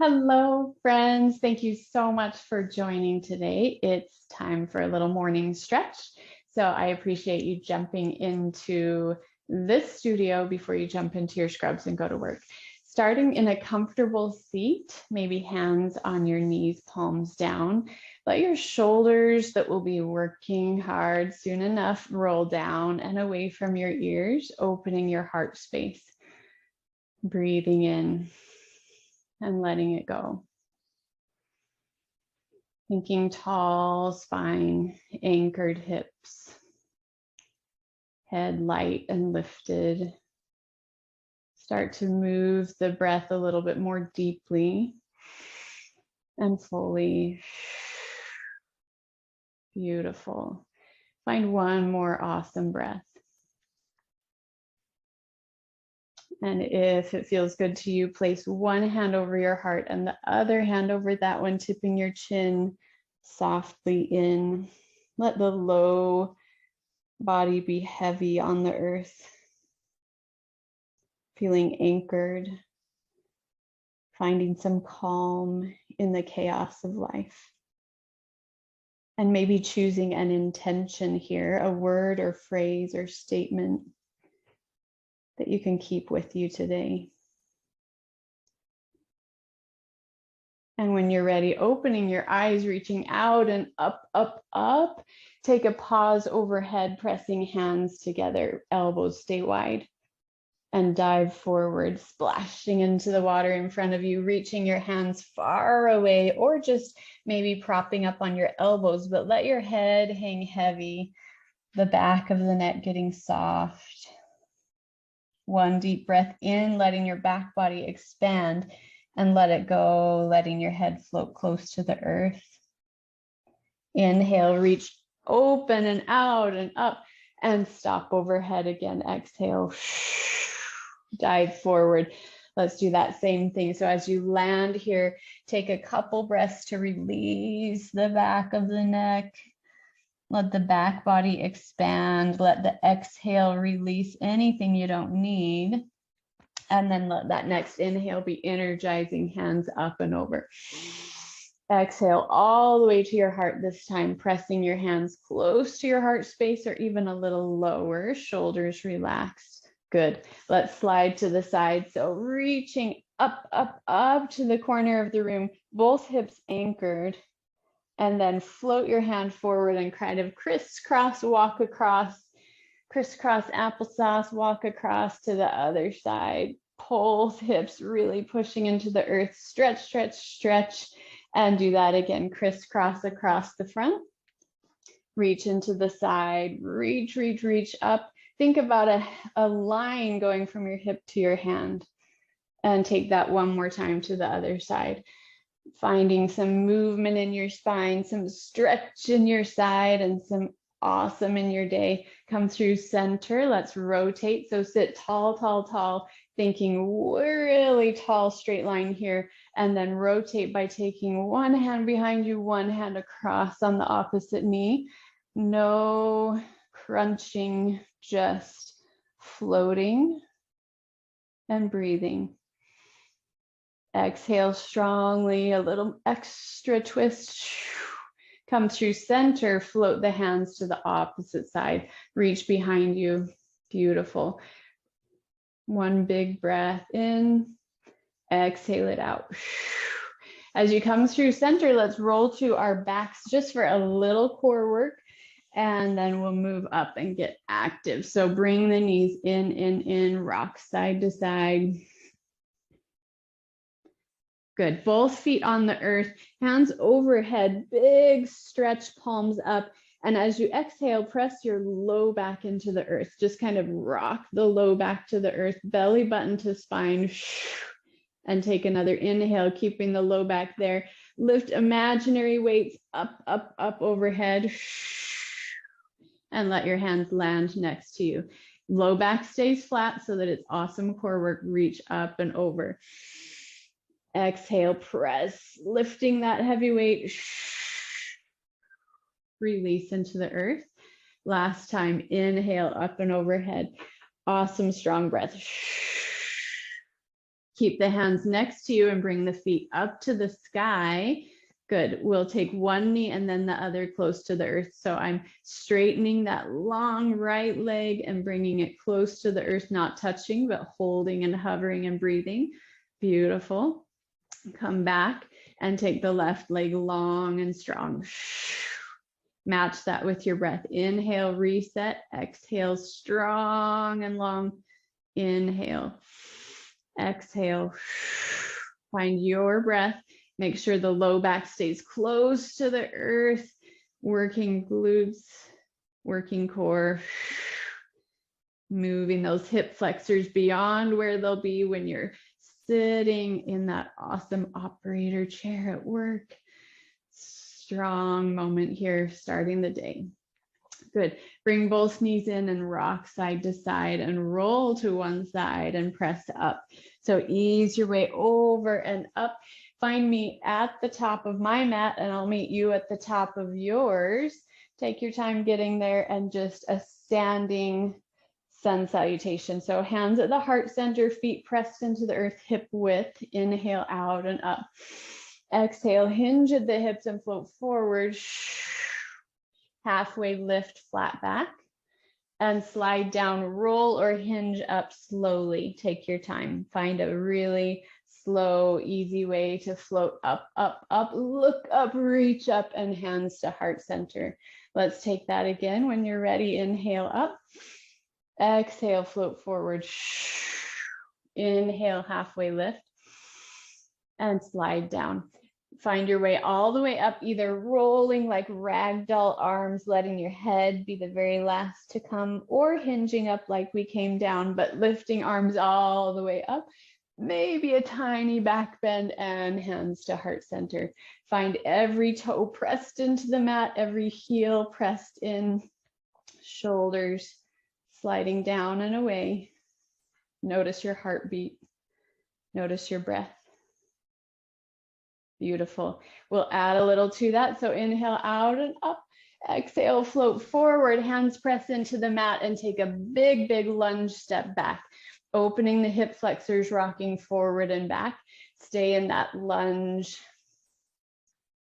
Hello, friends. Thank you so much for joining today. It's time for a little morning stretch. So I appreciate you jumping into this studio before you jump into your scrubs and go to work. Starting in a comfortable seat, maybe hands on your knees, palms down. Let your shoulders that will be working hard soon enough roll down and away from your ears, opening your heart space. Breathing in and letting it go. Thinking tall spine, anchored hips, head light and lifted. Start to move the breath a little bit more deeply and fully. Beautiful. Find one more awesome breath. And if it feels good to you, place one hand over your heart and the other hand over that one, tipping your chin softly in. Let the low body be heavy on the earth, feeling anchored, finding some calm in the chaos of life. And maybe choosing an intention here, a word or phrase or statement that you can keep with you today. And when you're ready, opening your eyes, reaching out and up, up, up. Take a pause overhead, pressing hands together, elbows stay wide. And dive forward, splashing into the water in front of you, reaching your hands far away, or just maybe propping up on your elbows, but let your head hang heavy, the back of the neck getting soft. One deep breath in, letting your back body expand, and let it go, letting your head float close to the earth. Inhale, reach open and out and up, and stop overhead again. Exhale, dive forward. Let's do that same thing. So as you land here, take a couple breaths to release the back of the neck. Let the back body expand. Let the exhale release anything you don't need. And then let that next inhale be energizing, hands up and over. Exhale all the way to your heart this time, pressing your hands close to your heart space or even a little lower, shoulders relaxed. Good. Let's slide to the side. So reaching up, up, up to the corner of the room, both hips anchored. And then float your hand forward and kind of crisscross, walk across, crisscross applesauce, walk across to the other side. Both hips really pushing into the earth. Stretch, stretch, stretch. And do that again. Crisscross across the front. Reach into the side. Reach, reach, reach up. Think about a line going from your hip to your hand. And take that one more time to the other side. Finding some movement in your spine, some stretch in your side, and some awesome in your day. Come through center. Let's rotate. So sit tall, tall, tall, thinking really tall straight line here. And then rotate by taking one hand behind you, one hand across on the opposite knee. No crunching, just floating and breathing. Exhale strongly, a little extra twist. Come through center, float the hands to the opposite side. Reach behind you. Beautiful. One big breath in. Exhale it out. As you come through center, let's roll to our backs just for a little core work. And then we'll move up and get active. So bring the knees in, rock side to side. Good. Both feet on the earth, hands overhead, big stretch, palms up. And as you exhale, press your low back into the earth. Just kind of rock the low back to the earth, belly button to spine. And take another inhale, keeping the low back there. Lift imaginary weights up, up, up overhead. And let your hands land next to you. Low back stays flat so that it's awesome core work. Reach up and over. Exhale, press, lifting that heavy weight. Release into the earth. Last time, inhale up and overhead. Awesome, strong breath. Keep the hands next to you and bring the feet up to the sky. Good. We'll take one knee and then the other close to the earth. So I'm straightening that long right leg and bringing it close to the earth, not touching, but holding and hovering and breathing. Beautiful. Come back and take the left leg long and strong. Match that with your breath. Inhale, reset. Exhale, strong and long. Inhale. Exhale. Find your breath. Make sure the low back stays close to the earth. Working glutes, working core. Moving those hip flexors beyond where they'll be when you're sitting in that awesome operator chair at work. Strong moment here, starting the day. Good. Bring both knees in and rock side to side and roll to one side and press up. So ease your way over and up. Find me at the top of my mat and I'll meet you at the top of yours. Take your time getting there and just a standing sun salutation. So hands at the heart center, feet pressed into the earth, hip width. Inhale out and up. Exhale, hinge at the hips and float forward. Halfway lift, flat back. And slide down, roll or hinge up slowly. Take your time. Find a really slow, easy way to float up, up, up, look up, reach up, and hands to heart center. Let's take that again. When you're ready, inhale up. Exhale, float forward. Inhale, halfway lift. And slide down. Find your way all the way up, either rolling like ragdoll arms, letting your head be the very last to come, or hinging up like we came down, but lifting arms all the way up. Maybe a tiny back bend and hands to heart center. Find every toe pressed into the mat, every heel pressed in, shoulders sliding down and away. Notice your heartbeat. Notice your breath. Beautiful. We'll add a little to that. So inhale out and up. Exhale, float forward. Hands press into the mat and take a big, big lunge step back. Opening the hip flexors, rocking forward and back. Stay in that lunge.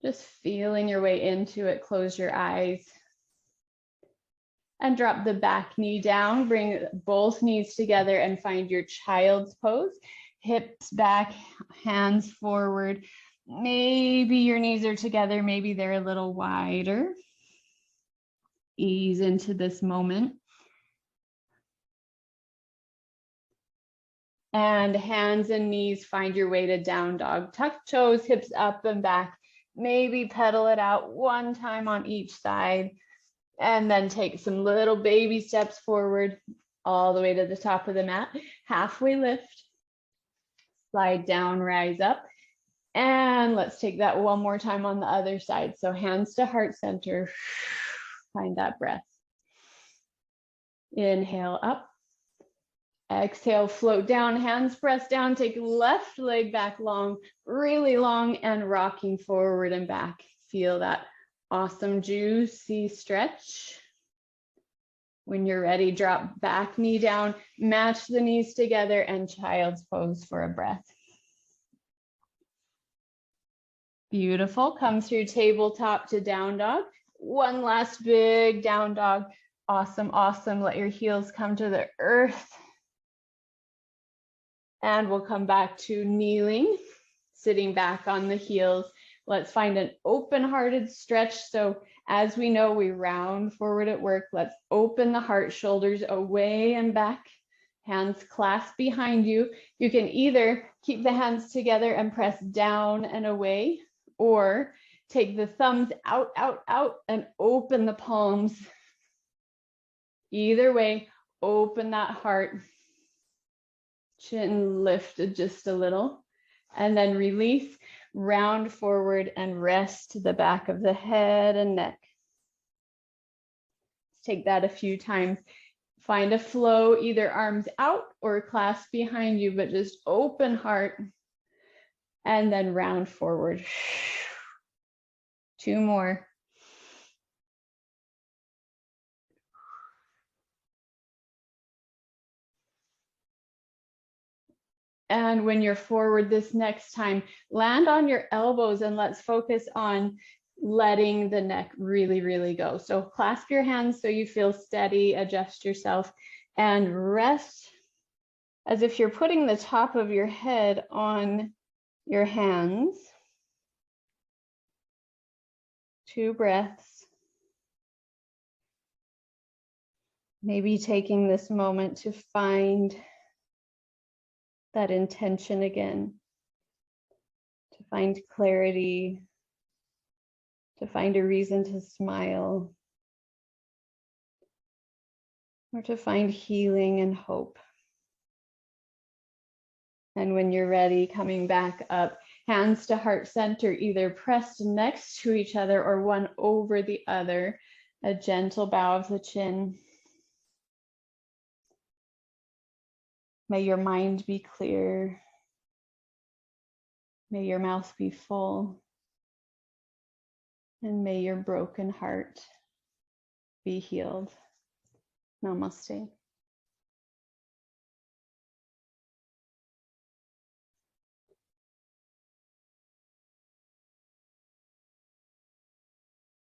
Just feeling your way into it. Close your eyes. And drop the back knee down. Bring both knees together and find your child's pose. Hips back, hands forward. Maybe your knees are together, maybe they're a little wider. Ease into this moment. And hands and knees, find your way to down dog. Tuck toes, hips up and back. Maybe pedal it out one time on each side. And then take some little baby steps forward all the way to the top of the mat. Halfway lift. Slide down, rise up. And let's take that one more time on the other side. So hands to heart center. Find that breath. Inhale up. Exhale, float down, hands press down. Take left leg back long, really long, and rocking forward and back. Feel that awesome juicy stretch. When you're ready, drop back knee down, match the knees together, and child's pose for a breath. Beautiful. Come through tabletop to down dog. One last big down dog. Awesome, awesome. Let your heels come to the earth. And we'll come back to kneeling, sitting back on the heels. Let's find an open-hearted stretch. So as we know, we round forward at work. Let's open the heart, shoulders away and back. Hands clasp behind you. You can either keep the hands together and press down and away, or take the thumbs out, out, out, and open the palms. Either way, open that heart. Chin lifted just a little. And then release, round forward, and rest the back of the head and neck. Take that a few times. Find a flow, either arms out or clasp behind you, but just open heart. And then round forward. Two more. And when you're forward this next time, land on your elbows and let's focus on letting the neck really, really go. So clasp your hands so you feel steady, adjust yourself, and rest as if you're putting the top of your head on your hands. 2 breaths. Maybe taking this moment to find that intention again, to find clarity, to find a reason to smile, or to find healing and hope. And when you're ready, coming back up, hands to heart center, either pressed next to each other or one over the other, a gentle bow of the chin. May your mind be clear. May your mouth be full. And may your broken heart be healed. Namaste.